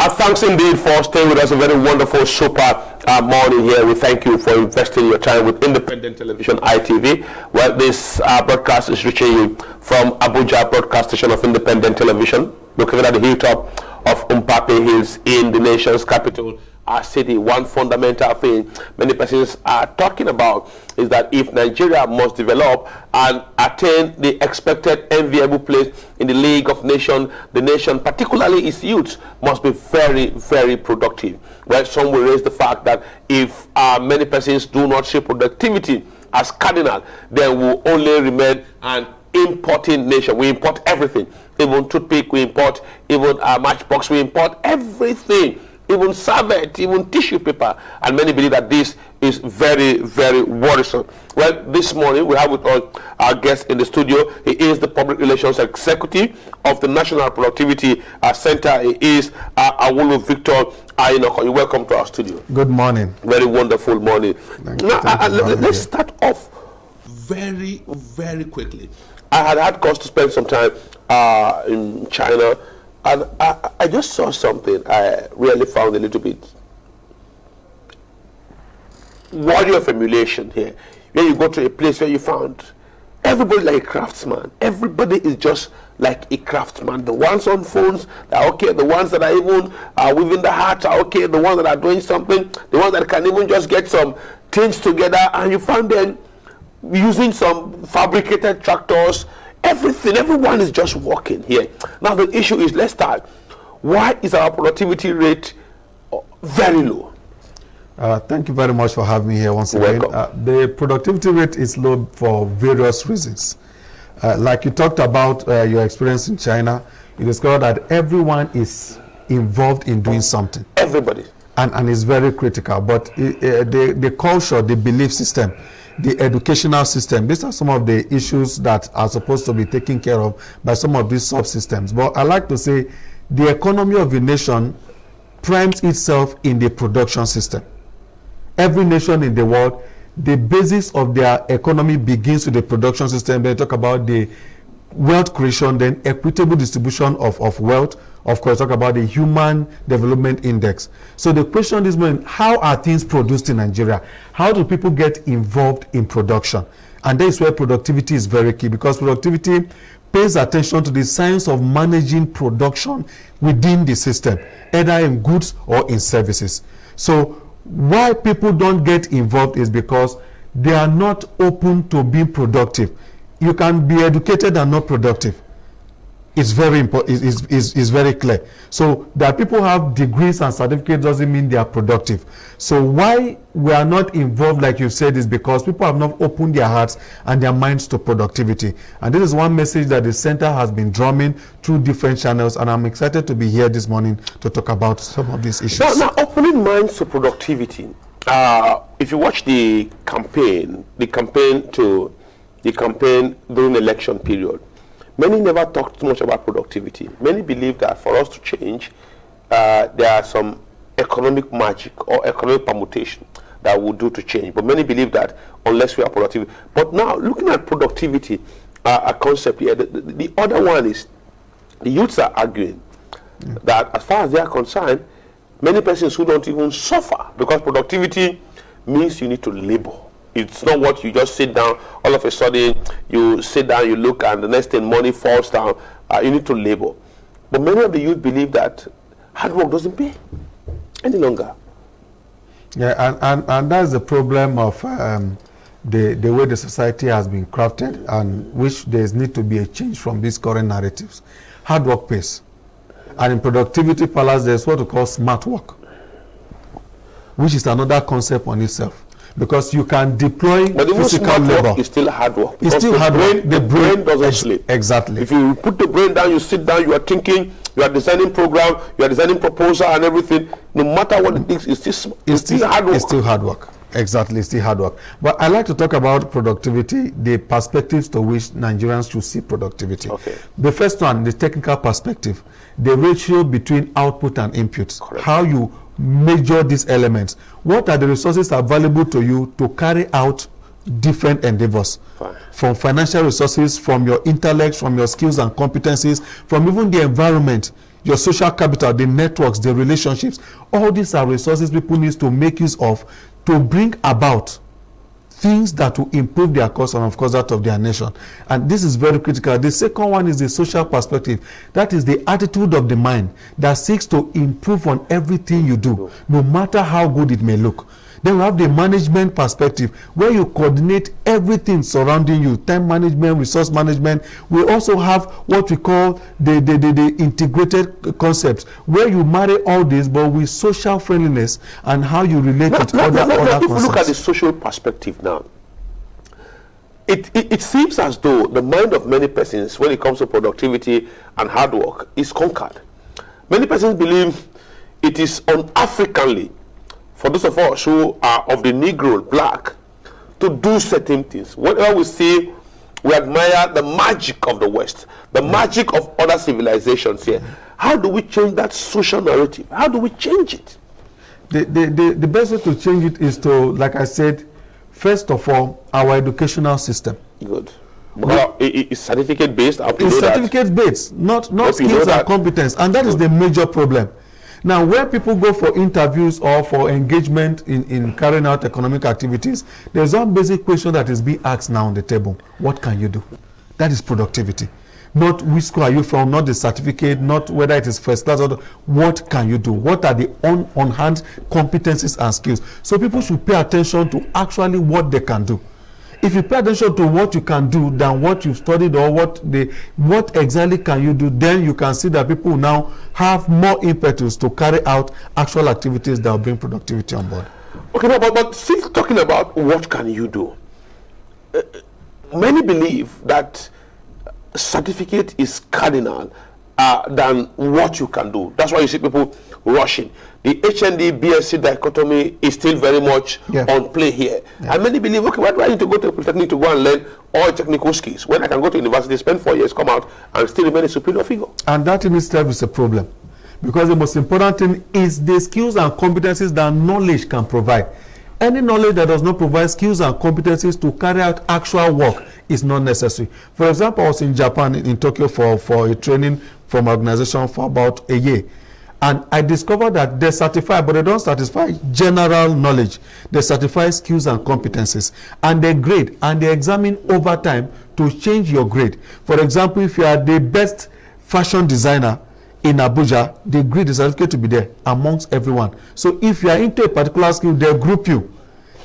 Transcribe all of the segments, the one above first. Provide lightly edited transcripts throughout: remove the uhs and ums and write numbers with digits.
Thanks indeed for staying with us. A very wonderful, super morning here. We thank you for investing your time with Independent Television ITV. Well, this broadcast is reaching you from Abuja Broadcast Station of Independent Television, located at the hilltop of Umpape Hills in the nation's capital city. One fundamental thing many persons are talking about is that if Nigeria must develop and attain the expected enviable place in the League of Nations, the nation, particularly its youth, must be very, very productive. Well, some will raise the fact that if many persons do not see productivity as cardinal, then we'll only remain an importing nation. We import everything, even toothpick we import, even matchbox we import, everything, even serviette, even tissue paper, and many believe that this is very, very worrisome. Well, this morning we have with us our guest in the studio. He is the Public Relations Executive of the National Productivity Center. He is Awulu Victor Ayinoko. Welcome to our studio. Good morning. Very wonderful morning. Now, let's start off very, very quickly. I had cause to spend some time in China, and I just saw something I really found a little bit worthy of emulation here. When you go to a place where you found everybody like a craftsman, everybody is just like a craftsman. The ones on phones are okay, the ones that are even weaving the hats are okay, the ones that are doing something, the ones that can even just get some things together, and you find them using some fabricated tractors. Everything, everyone is just working here. Now the issue is, let's start. Why is our productivity rate very low? Thank you very much for having me here once again. The productivity rate is low for various reasons. Like you talked about your experience in China, you discovered that everyone is involved in doing something. Everybody. And it's very critical. But the culture, the belief system, the educational system, these are some of the issues that are supposed to be taken care of by some of these subsystems. But I like to say the economy of a nation primes itself in the production system. Every nation in the world, the basis of their economy begins with the production system. They talk about the wealth creation, then equitable distribution of wealth. Of course, talk about the Human Development Index. So the question this morning, how are things produced in Nigeria? How do people get involved in production? And that is where productivity is very key, because productivity pays attention to the science of managing production within the system, either in goods or in services. So why people don't get involved is because they are not open to being productive. You can be educated and not productive. It's very important. It's very clear. So that people have degrees and certificates doesn't mean they are productive. So why we are not involved, like you said, is because people have not opened their hearts and their minds to productivity. And this is one message that the center has been drumming through different channels. And I'm excited to be here this morning to talk about some of these issues. Now opening minds to productivity. If you watch the campaign during the election period, many never talked too much about productivity. Many believe that for us to change, there are some economic magic or economic permutation that we'll do to change. But many believe that unless we are productive. But now, looking at productivity, a concept here, the other one is the youths are arguing that as far as they are concerned, many persons who don't even suffer, because productivity means you need to labor. It's not what you just sit down, all of a sudden you sit down, you look, and the next thing money falls down. You need to labor. But many of the youth believe that hard work doesn't pay any longer. Yeah, and that's the problem of the way the society has been crafted, and which there need to be a change from these current narratives. Hard work pays. And in productivity palace, there's what we call smart work, which is another concept on itself. Because you can deploy physical labor. It's still hard work. It's still hard work. The brain doesn't sleep. Exactly. If you put the brain down, you sit down, you are thinking, you are designing program, you are designing proposal and everything. No matter what it is, it's still hard work. It's still hard work. Exactly, it's still hard work. But I like to talk about productivity, the perspectives to which Nigerians should see productivity. Okay. The first one, the technical perspective, the ratio between output and input. Correct. How you measure these elements. What are the resources available to you to carry out different endeavors? Fine. From financial resources, from your intellect, from your skills and competencies, from even the environment. your social capital, the networks, the relationships. All these are resources people need to make use of to bring about things that will improve their cause and of course that of their nation. And this is very critical. The second one is the social perspective. That is the attitude of the mind that seeks to improve on everything you do, no matter how good it may look. Then we have the management perspective, where you coordinate everything surrounding you, time management, resource management. We also have what we call the integrated concepts, where you marry all this, but with social friendliness and how you relate with other concepts. If we look at the social perspective now, it seems as though the mind of many persons, when it comes to productivity and hard work, is conquered. Many persons believe it is un-Africanly for those of us who are of the Negro, black, to do certain things. Whenever we see, we admire the magic of the West, the magic of other civilizations here. How do we change that social narrative? How do we change it? The best way to change it is to, like I said, first of all, our educational system. Good. Well, it's certificate based. It's certificate based, not skills and competence, and that is the major problem. Now, when people go for interviews or for engagement in carrying out economic activities, there's one basic question that is being asked now on the table. What can you do? That is productivity. Not which school are you from, not the certificate, not whether it is first class or what can you do? What are the on-hand competencies and skills? So people should pay attention to actually what they can do. If you pay attention to what you can do than what you've studied or what exactly can you do, then you can see that people now have more impetus to carry out actual activities that will bring productivity on board. Okay, no, but still talking about what can you do, many believe that certificate is cardinal than what you can do. That's why you see people rushing. The HND BSc dichotomy is still very much on play here. And many believe, okay, why do I need to go to a polytechnic to go and learn all technical skills when I can go to university, spend 4 years, come out, and still remain a superior figure? And that in itself is a problem. Because the most important thing is the skills and competencies that knowledge can provide. Any knowledge that does not provide skills and competencies to carry out actual work is not necessary. For example, I was in Japan, in Tokyo, for a training from an organization for about a year. And I discovered that they certify, but they don't certify general knowledge. They certify skills and competencies. And they grade and they examine over time to change your grade. For example, if you are the best fashion designer in Abuja, they grade the certificate to be there amongst everyone. So if you are into a particular skill, they group you.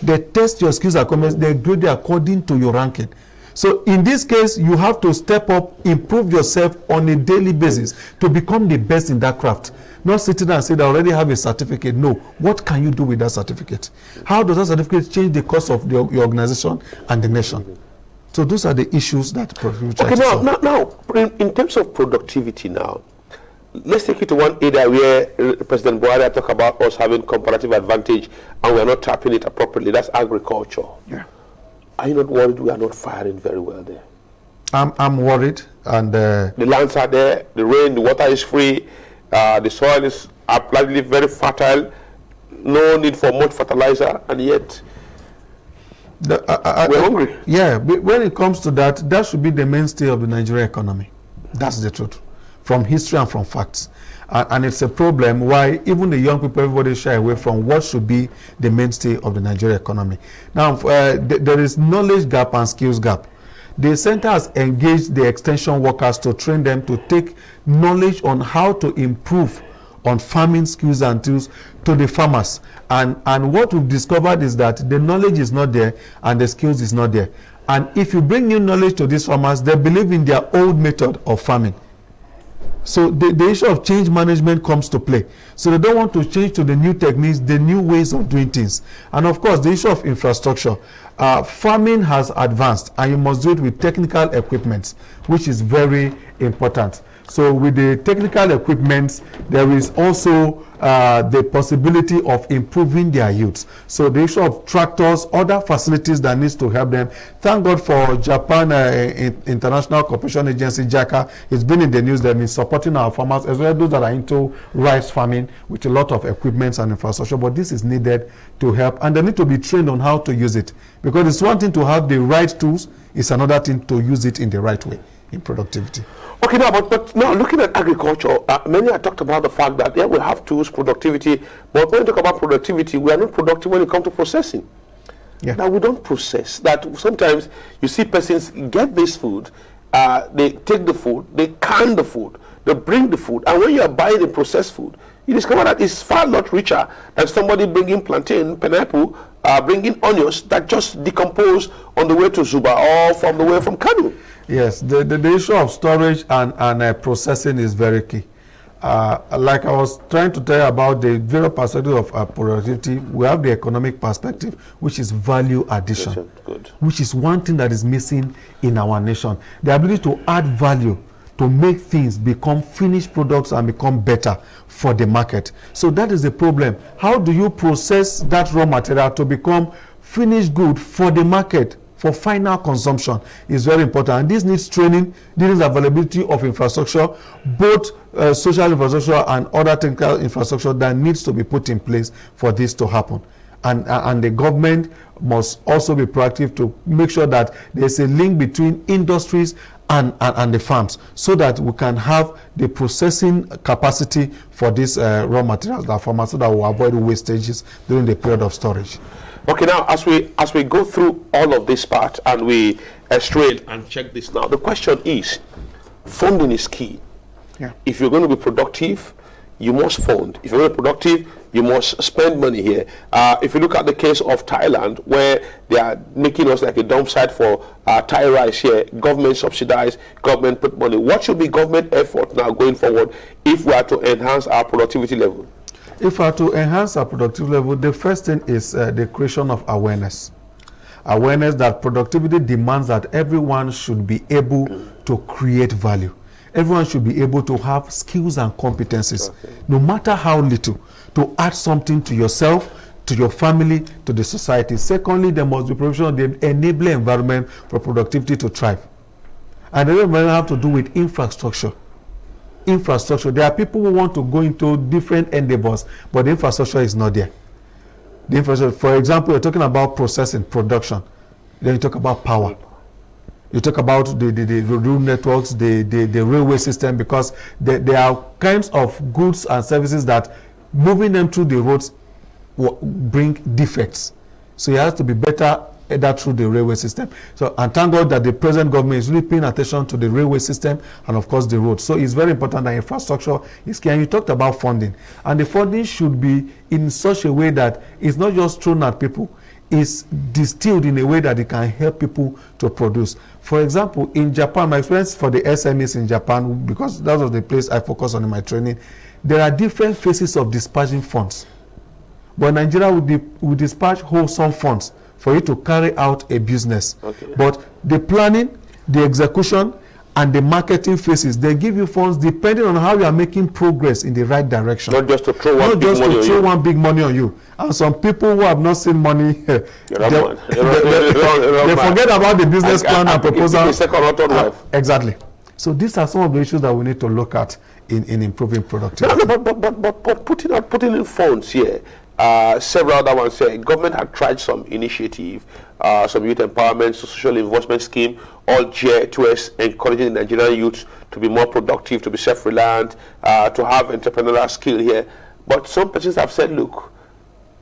They test your skills and competencies, they grade you according to your ranking. So in this case, you have to step up, improve yourself on a daily basis to become the best in that craft. Not sitting there and say, I already have a certificate. No. What can you do with that certificate? How does that certificate change the course of your organization and the nation? So those are the issues that productivity. Okay, now, in terms of productivity now, let's take it to one area where President Buhari talked about us having comparative advantage and we're not tapping it appropriately. That's agriculture. Yeah. Are you not worried we are not firing very well there? I'm worried. And the lands are there, the rain, the water is free, the soil is apparently very fertile, no need for much fertilizer, and yet we're hungry. Yeah, but when it comes to that, that should be the mainstay of the Nigerian economy. That's the truth, from history and from facts. And it's a problem why even the young people, everybody shy away from what should be the mainstay of the Nigerian economy. Now, there is knowledge gap and skills gap. The center has engaged the extension workers to train them to take knowledge on how to improve on farming skills and tools to the farmers. And what we've discovered is that the knowledge is not there and the skills is not there. And if you bring new knowledge to these farmers, they believe in their old method of farming. So the issue of change management comes to play. So they don't want to change to the new techniques, the new ways of doing things. And of course, the issue of infrastructure. Farming has advanced and you must do it with technical equipment, which is very important. So with the technical equipment, there is also the possibility of improving their yields. So the issue of tractors, other facilities that needs to help them. Thank God for Japan International Cooperation Agency, JICA. It's been in the news. They've been supporting our farmers, as well as those that are into rice farming, with a lot of equipment and infrastructure. But this is needed to help, and they need to be trained on how to use it. Because it's one thing to have the right tools, it's another thing to use it in the right way, in productivity. Okay, now, but now looking at agriculture, many have talked about the fact that we have tools, productivity, but when we talk about productivity, we are not productive when it comes to processing. Yeah. Now, we don't process that. Sometimes you see persons get this food, they take the food, they can the food, they bring the food, and when you are buying the processed food, you discover that it's far not richer than somebody bringing plantain, pineapple, bringing onions that just decompose on the way to Zuba or from the way from Kano. Yes, the issue of storage and processing is very key. Like I was trying to tell you about the various perspective of productivity, we have the economic perspective, which is value addition, Good. which is one thing that is missing in our nation. The ability to add value, to make things become finished products and become better for the market. So that is the problem. How do you process that raw material to become finished good for the market, for final consumption? Is very important, and this needs training, this needs availability of infrastructure, both social infrastructure and other technical infrastructure that needs to be put in place for this to happen. And the government must also be proactive to make sure that there's a link between industries and the farms, so that we can have the processing capacity for these raw materials that farmers, so that we avoid wastages during the period of storage. Okay, now as we go through all of this part and we straight and check this now, the question is, funding is key. Yeah. If you're going to be productive, you must fund. If you're going to be productive, you must spend money here. If you look at the case of Thailand, where they are making us like a dump site for Thai rice here, government subsidized, government put money. What should be government effort now going forward if we are to enhance our productivity level? If we are to enhance our productivity level, the first thing is the creation of awareness. Awareness that productivity demands that everyone should be able to create value. Everyone should be able to have skills and competencies, no matter how little, to add something to yourself, to your family, to the society. Secondly, there must be provision of the enabling environment for productivity to thrive. And the environment have to do with infrastructure. Infrastructure. There are people who want to go into different endeavors, but the infrastructure is not there. The infrastructure, for example, you're talking about processing, production. Then you talk about power. You talk about the road networks, the railway system, because there are kinds of goods and services that moving them through the roads will bring defects. So it has to be better either through the railway system. So, and thank God that the present government is really paying attention to the railway system and of course the road. So it's very important that infrastructure is key. And you talked about funding, and the funding should be in such a way that it's not just thrown at people, it's distilled in a way that it can help people to produce. For example, in Japan, my experience for the SMEs in Japan, because that was the place I focus on in my training, there are different phases of dispatching funds. But Nigeria would dispatch wholesome funds for you to carry out a business. Okay. But the planning, the execution, and the marketing phases, they give you funds depending on how you are making progress in the right direction. Not just to throw one big money on you. And some people who have not seen money, they forget about the business plan and proposal. Exactly. So these are some of the issues that we need to look at in improving productivity. But putting in funds here, several other ones here, government had tried some initiative, some youth empowerment, social investment scheme, all geared towards encouraging the Nigerian youth to be more productive, to be self-reliant, to have entrepreneurial skill here. But some persons have said, look,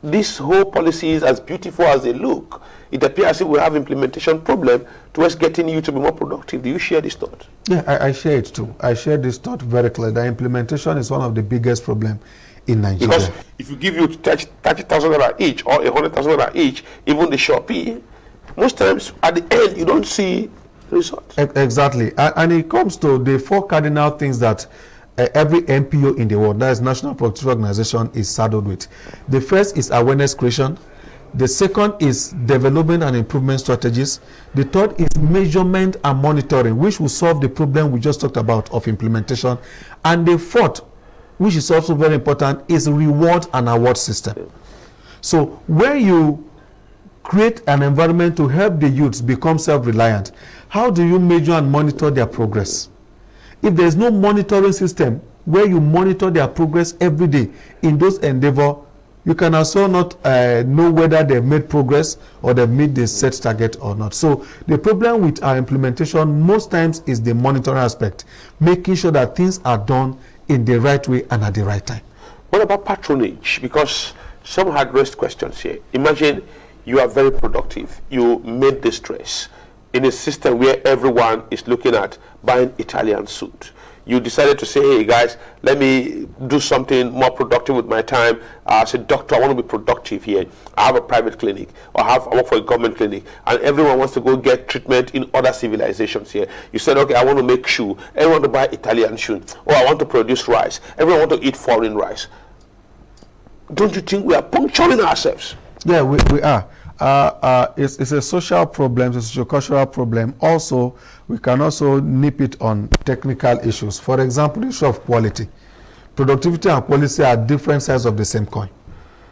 this whole policy is as beautiful as they look. It appears as if we have implementation problem towards getting you to be more productive. Do you share this thought? Yeah, I share it too. I share this thought very clearly. The implementation is one of the biggest problems in Nigeria. Because if you give you 30,000 naira each or 100,000 naira each, even the Shopee, most times at the end you don't see results. Exactly. And it comes to the four cardinal things that every NPO in the world, that is National Productivity Organization, is saddled with. The first is awareness creation. The second is development and improvement strategies. The third is measurement and monitoring, which will solve the problem we just talked about of implementation. And the fourth, which is also very important, is reward and award system. So when you create an environment to help the youths become self-reliant, how do you measure and monitor their progress? If there is no monitoring system where you monitor their progress every day in those endeavors, you can also not know whether they've made progress or they've made the set target or not. So the problem with our implementation most times is the monitoring aspect, making sure that things are done in the right way and at the right time. What about patronage? Because some had raised questions here. Imagine you are very productive. You made this dress in a system where everyone is looking at buying Italian suit. You decided to say, hey guys, let me do something more productive with my time. As a doctor, I want to be productive here. I have a private clinic, or I work for a government clinic, and everyone wants to go get treatment in other civilizations here. You said, okay, I want to make shoe. Everyone want to buy Italian shoe. Or I want to produce rice. Everyone want to eat foreign rice. Don't you think we are puncturing ourselves? Yeah, we are. It's a social problem, it's a socio-cultural problem. Also, we can also nip it on technical issues. For example, the issue of quality. Productivity and policy are different sides of the same coin,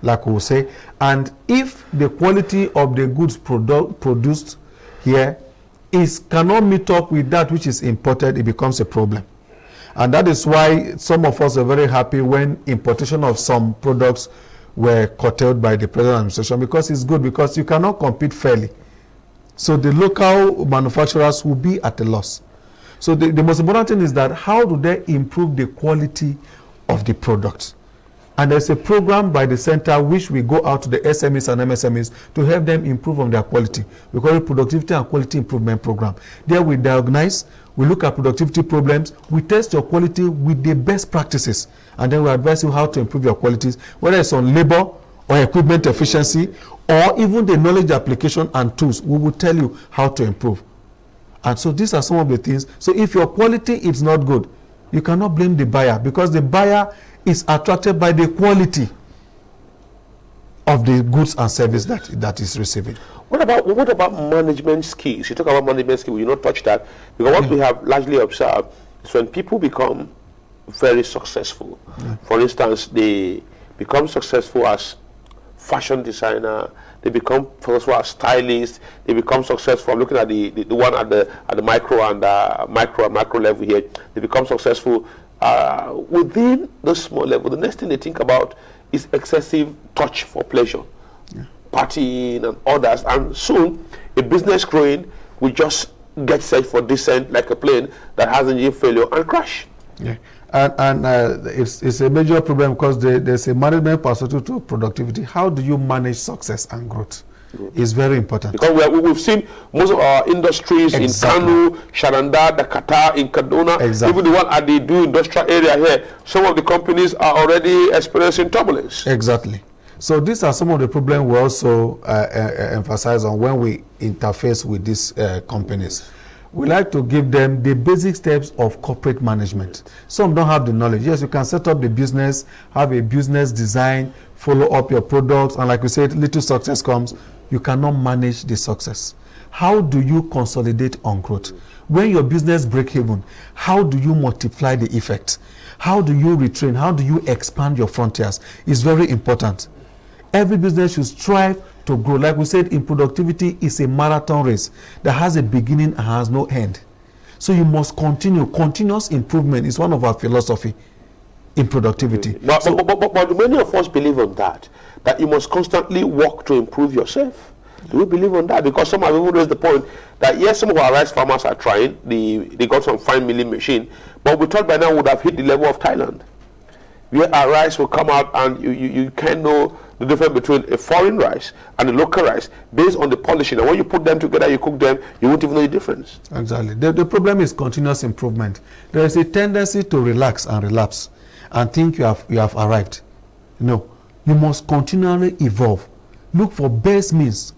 like we will say. And if the quality of the goods produced here cannot meet up with that which is imported, it becomes a problem. And that is why some of us are very happy when importation of some products were curtailed by the present administration, because it's good, because you cannot compete fairly. So the local manufacturers will be at a loss. So the most important thing is that how do they improve the quality of the product? And there's a program by the center which we go out to the SMEs and MSMEs to help them improve on their quality. We call it Productivity and Quality Improvement Program. There we diagnose, we look at productivity problems, we test your quality with the best practices, and then we advise you how to improve your qualities, whether it's on labor or equipment efficiency, or even the knowledge application and tools. We will tell you how to improve. And so these are some of the things. So if your quality is not good, you cannot blame the buyer, because the buyer is attracted by the quality of the goods and service that is receiving. What about management skills? You talk about management skills, you not touch that, because what we have largely observed is when people become very successful. For instance, they become successful as fashion designer, they become successful as stylists, they become successful. I'm looking at the one at the micro and macro level here. They become successful within the small level. The next thing they think about is excessive touch for pleasure, partying and others, and soon a business growing will just get set for descent like a plane that has engine failure and crash. Yeah. And it's a major problem, because there's a management perspective to productivity. How do you manage success and growth? It's very important. Because we've seen most of our industries in Kano, Sharanda, Qatar, in Kaduna, even the one at the Do industrial area here, some of the companies are already experiencing turbulence. Exactly. So these are some of the problems we also emphasize on when we interface with these companies. We like to give them the basic steps of corporate management. Some don't have the knowledge. Yes, you can set up the business, have a business design, follow up your products, and like we said, little success comes. You cannot manage the success. How do you consolidate on growth? When your business break even, how do you multiply the effect? How do you retrain? How do you expand your frontiers? It's very important. Every business should strive to grow. Like we said, in productivity, it's a marathon race that has a beginning and has no end. So you must continue. Continuous improvement is one of our philosophy in productivity. But many of us believe on that you must constantly work to improve yourself. Do we believe on that? Because some have even raised the point that yes, some of our rice farmers are trying. They got some fine milling machine, but we thought by now we would have hit the level of Thailand, where our rice will come out and you can't know the difference between a foreign rice and a local rice based on the polishing. And when you put them together, you cook them, you won't even know the difference. Exactly. The problem is continuous improvement. There is a tendency to relax and relapse and think you have arrived. No. You must continually evolve. Look for best means.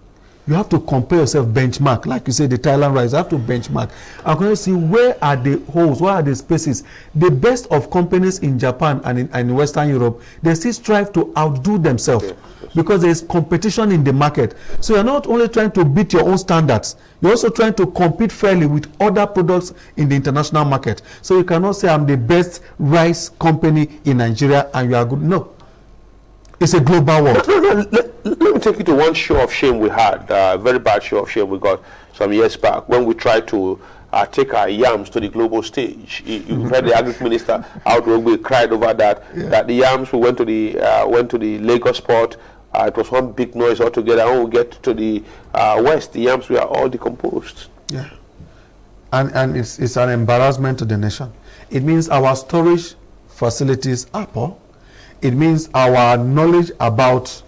You have to compare yourself, benchmark. Like you say, the Thailand rice, you have to benchmark. I'm going to see where are the holes, where are the spaces. The best of companies in Japan and in Western Europe, they still strive to outdo themselves because there is competition in the market. So you're not only trying to beat your own standards, you're also trying to compete fairly with other products in the international market. So you cannot say I'm the best rice company in Nigeria and you are good. No. It's a global world. Let me take you to one show of shame we had, a very bad show of shame we got some years back when we tried to take our yams to the global stage. You've heard the agriculture minister out we cried over that. Yeah. That the yams we went to the Lagos port. It was one big noise altogether. When we get to the west, the yams were all decomposed. Yeah, and it's an embarrassment to the nation. It means our storage facilities are poor. It means our knowledge about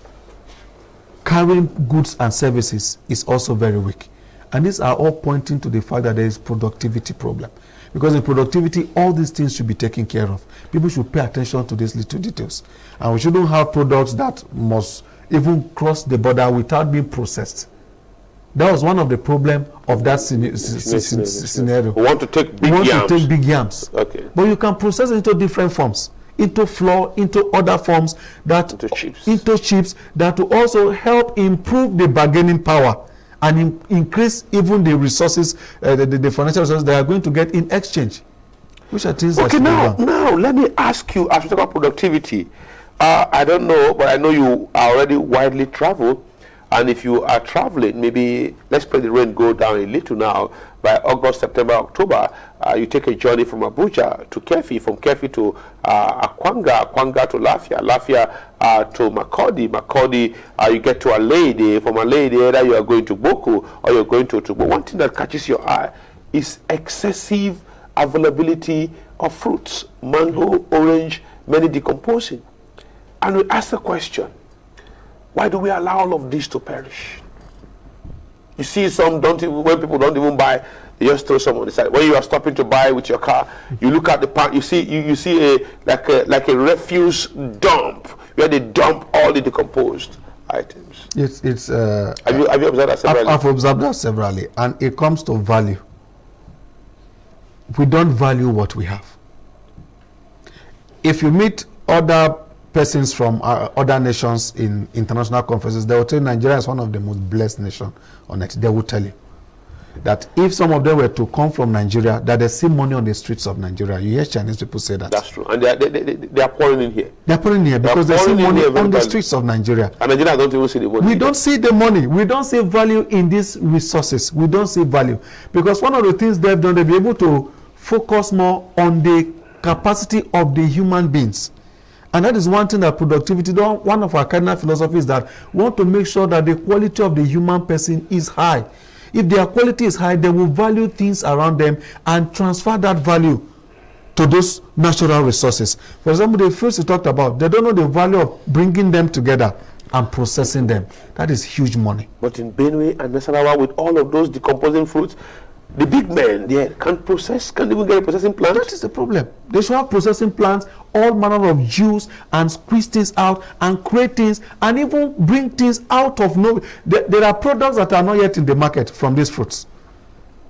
carrying goods and services is also very weak. And these are all pointing to the fact that there is productivity problem. Because in productivity, all these things should be taken care of. People should pay attention to these little details. And we shouldn't have products that must even cross the border without being processed. That was one of the problems of that scenario. We want to take big yams. Okay. But you can process it into different forms. Into flour, into other forms, into chips that will also help improve the bargaining power and increase even the resources, the financial resources they are going to get in exchange. Which are things okay, now let me ask you, as we talk about productivity, I don't know, but I know you are already widely traveled. And if you are traveling, maybe let's pray the rain go down a little now. By August, September, October, you take a journey from Abuja to Kefi, from Kefi to Akwanga, Akwanga to Lafia, Lafia to Makurdi, Makurdi, you get to Alede. From Alede, either you are going to Boku or you're going to Otukbo. One thing that catches your eye is excessive availability of fruits, mango, orange, many decomposing. And we ask the question, why do we allow all of this to perish? You see some when people don't even buy, they just throw some on the side. When you are stopping to buy with your car, you look at the part, you see like a refuse dump where they dump all the decomposed items. Have you observed that severally? I've observed that severally, and it comes to value. We don't value what we have. If you meet other persons from other nations in international conferences, they will tell you Nigeria is one of the most blessed nations on earth. They will tell you that if some of them were to come from Nigeria, that they see money on the streets of Nigeria. You hear Chinese people say that. That's true. And they are pouring in here. They are pouring in here because they see money on the streets of Nigeria. And Nigeria don't even see the money. We don't see the money. We don't see value in these resources. We don't see value. Because one of the things they've done, they'll be able to focus more on the capacity of the human beings. And that is one thing that productivity, one of our cardinal philosophies is that we want to make sure that the quality of the human person is high. If their quality is high, they will value things around them and transfer that value to those natural resources. For example, the fruits we talked about, they don't know the value of bringing them together and processing them. That is huge money. But in Benue and Nasarawa, with all of those decomposing fruits, the big men there can't even get a processing plant. That is the problem. They should have processing plants, all manner of juice, and squeeze things out and create things and even bring things out of nowhere. There are products that are not yet in the market from these fruits.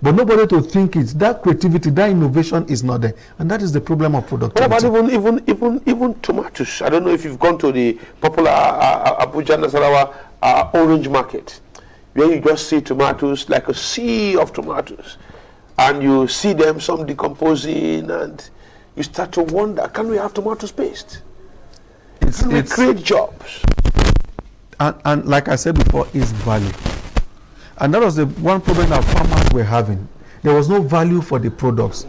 But nobody to think it. That creativity, that innovation is not there. And that is the problem of productivity. What about even tomatoes? I don't know if you've gone to the popular Abuja Nasarawa orange market, where you just see tomatoes like a sea of tomatoes, and you see them some decomposing, and you start to wonder, can we have tomato paste? Can we create jobs? And like I said before, it's value. And that was the one problem that farmers were having. There was no value for the products.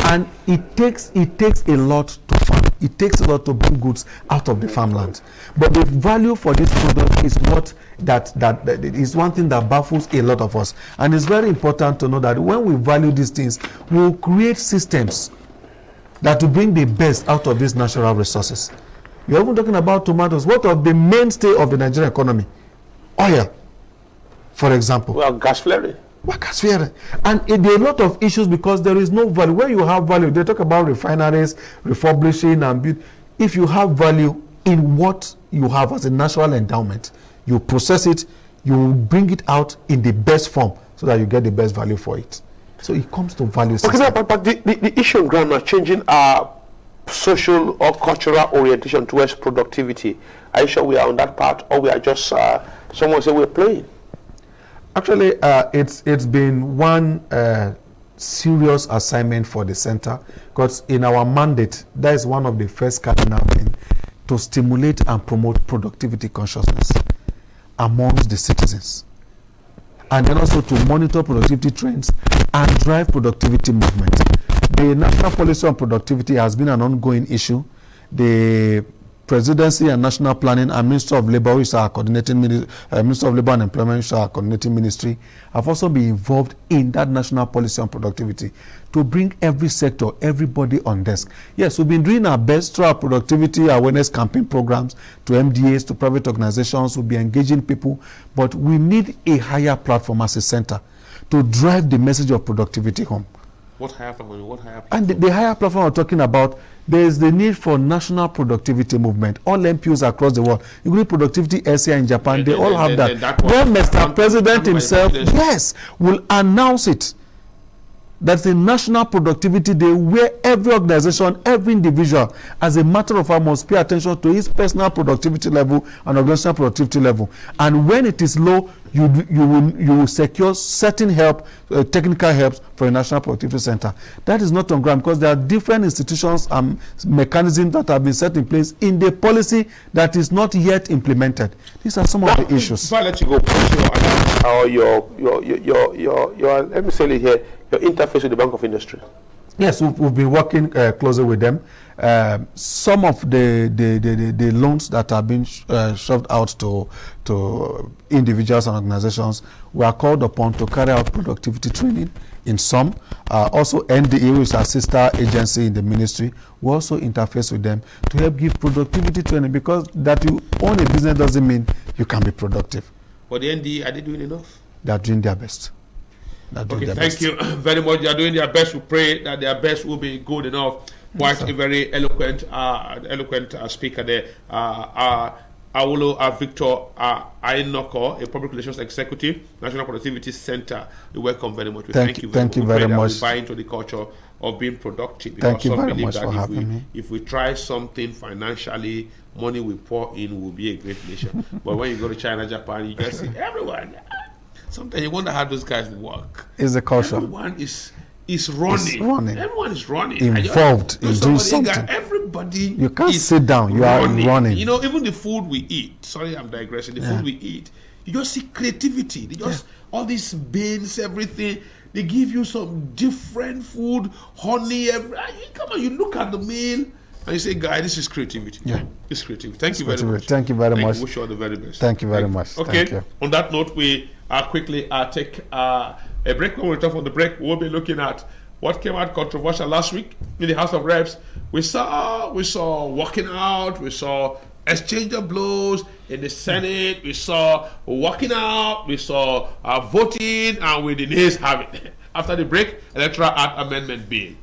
And it takes a lot to farm. It takes a lot to bring goods out of the farmland. But the value for this product is what that is one thing that baffles a lot of us. And it's very important to know that when we value these things, we'll create systems that will bring the best out of these natural resources. You're even talking about tomatoes. What of the mainstay of the Nigerian economy? Oil, for example. Well, gas flaring. And there are a lot of issues because there is no value. Where you have value, they talk about refineries, refurbishing, and build. If you have value in what you have as a natural endowment, you process it, you bring it out in the best form so that you get the best value for it. So it comes to value system. Okay, but the issue on ground are changing our social or cultural orientation towards productivity. Are you sure we are on that part, or we are just someone say we're playing? Actually, it's been one serious assignment for the center, because in our mandate, that is one of the first cardinal things, to stimulate and promote productivity consciousness amongst the citizens. and then also to monitor productivity trends and drive productivity movement. The national policy on productivity has been an ongoing issue. The Presidency and National Planning and Minister of Labour, which is our coordinating Minister of Labour and Employment, which is our coordinating ministry, have also been involved in that national policy on productivity to bring every sector, everybody on desk. Yes, we've been doing our best through our productivity awareness campaign programs to MDAs, to private organizations. We'll be engaging people, but we need a higher platform as a center to drive the message of productivity home. What happened? What happened? And the higher platform we're talking about, there is the need for national productivity movement. All MPs across the world, including Productivity SCI in Japan, they all have that. When Mr. President himself, yes, will announce it. That's the National Productivity Day, where every organization, every individual, as a matter of fact, must pay attention to his personal productivity level and organizational productivity level. And when it is low, you will secure certain help, technical help for a National Productivity Center. That is not on ground because there are different institutions and mechanisms that have been set in place in the policy that is not yet implemented. These are some of the issues. Before I let you go, let me say it here, your interface with the Bank of Industry. Yes, we've been working closely with them. Some of the loans that are being shoved out to individuals and organizations, we are called upon to carry out productivity training in some. Also, NDE, which is our sister agency in the ministry, we also interface with them to help give productivity training, because that you own a business doesn't mean you can be productive. But the NDE, are they doing enough? They are doing their best. Okay, thank you very much. They are doing their best. We pray that their best will be good enough. Quite a very eloquent speaker there. Awolo Victor Ainoko, a public relations executive, National Productivity Center. We welcome very much. Thank you very much. We buy into the culture of being productive. Thank you very much for having me. If we try something financially, money we pour in will be a great nation. But when you go to China, Japan, you just see everyone. Sometimes you wonder how those guys work. It's a culture. Everyone is running. Everyone is running. Involved in doing something. Everybody. You can't sit down. You are running. You know, even the food we eat. Sorry, I'm digressing. The food we eat. You just see creativity. They just all these beans, everything. They give you some different food, honey. Come on, you look at the meal and you say, "Guy, this is creativity." Yeah, it's creativity. Thank you very much. Thank you very much. Wish you all the very best. Thank you very much. Okay. Thank you. On that note, we quickly take a break. When we return from the break, we'll be looking at what came out controversial last week in the House of Reps. We saw walking out. We saw exchange of blows in the Senate. We saw walking out. We saw voting, and with the nays have it. After the break, Electoral Act Amendment Bill.